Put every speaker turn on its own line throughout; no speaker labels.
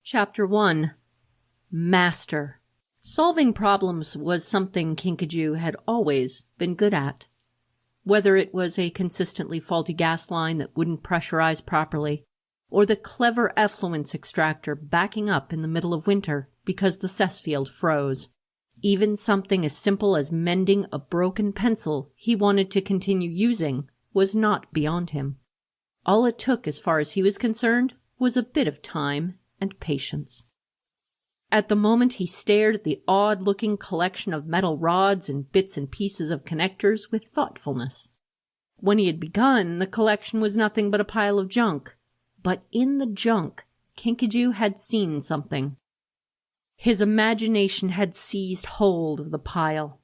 Chapter 1. Master. Solving problems was something Kinkajou had always been good at. Whether it was a consistently faulty gas line that wouldn't pressurize properly, or the clever effluence extractor backing up in the middle of winter because the cess field froze, even something as simple as mending a broken pencil he wanted to continue using was not beyond him. All it took, as far as he was concerned, was a bit of time and patience. At the moment he stared at the odd-looking collection of metal rods and bits and pieces of connectors with thoughtfulness. When he had begun, the collection was nothing but a pile of junk. But in the junk, Kinkajou had seen something. His imagination had seized hold of the pile.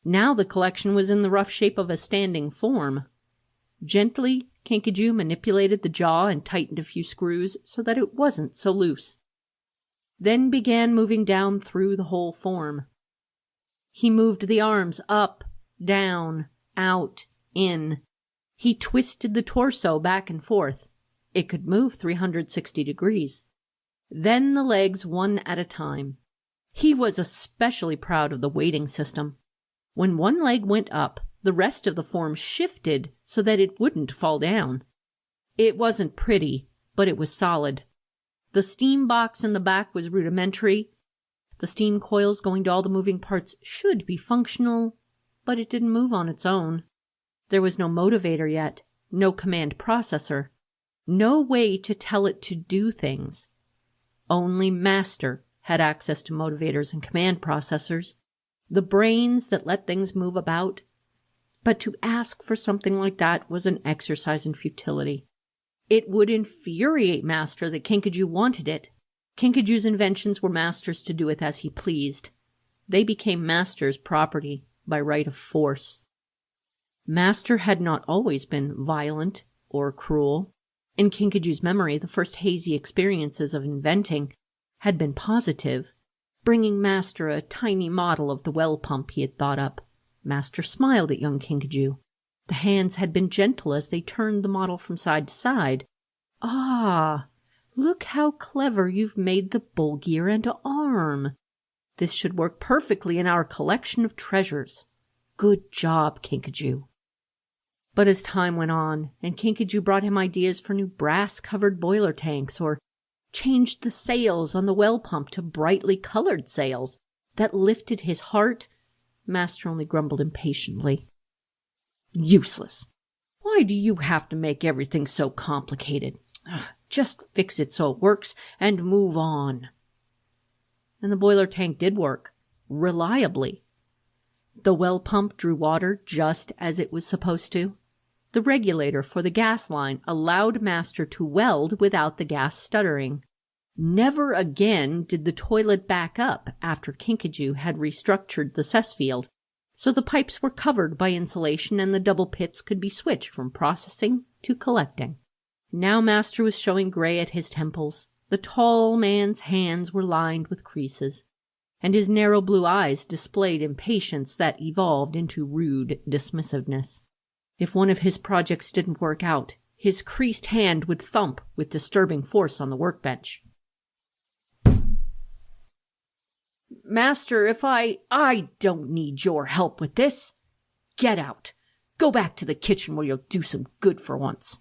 Now the collection was in the rough shape of a standing form. Gently, Kinkajou manipulated the jaw and tightened a few screws so that it wasn't so loose. Then began moving down through the whole form. He moved the arms up, down, out, in. He twisted the torso back and forth. It could move 360 degrees. Then the legs one at a time. He was especially proud of the weighting system. When one leg went up, the rest of the form shifted so that it wouldn't fall down. It wasn't pretty, but it was solid. The steam box in the back was rudimentary. The steam coils going to all the moving parts should be functional, but it didn't move on its own. There was no motivator yet, no command processor, no way to tell it to do things. Only Master had access to motivators and command processors, the brains that let things move about. But to ask for something like that was an exercise in futility. It would infuriate Master that Kinkajou wanted it. Kinkajou's inventions were Master's to do with as he pleased. They became Master's property by right of force. Master had not always been violent or cruel. In Kinkajou's memory, the first hazy experiences of inventing had been positive, bringing Master a tiny model of the well pump he had thought up. Master smiled at young Kinkajou. The hands had been gentle as they turned the model from side to side. "Ah, look how clever you've made the bull gear and arm. This should work perfectly in our collection of treasures. Good job, Kinkajou." But as time went on, and Kinkajou brought him ideas for new brass-covered boiler tanks, or changed the sails on the well pump to brightly colored sails that lifted his heart, Master only grumbled impatiently. "Useless. Why do you have to make everything so complicated? Just fix it so it works and move on." And the boiler tank did work, reliably. The well pump drew water just as it was supposed to. The regulator for the gas line allowed Master to weld without the gas stuttering. Never again did the toilet back up after Kinkajou had restructured the cess field, so the pipes were covered by insulation and the double pits could be switched from processing to collecting. Now Master was showing gray at his temples. The tall man's hands were lined with creases, and his narrow blue eyes displayed impatience that evolved into rude dismissiveness. If one of his projects didn't work out, his creased hand would thump with disturbing force on the workbench. "Master, if I don't need your help with this. Get out. Go back to the kitchen where you'll do some good for once."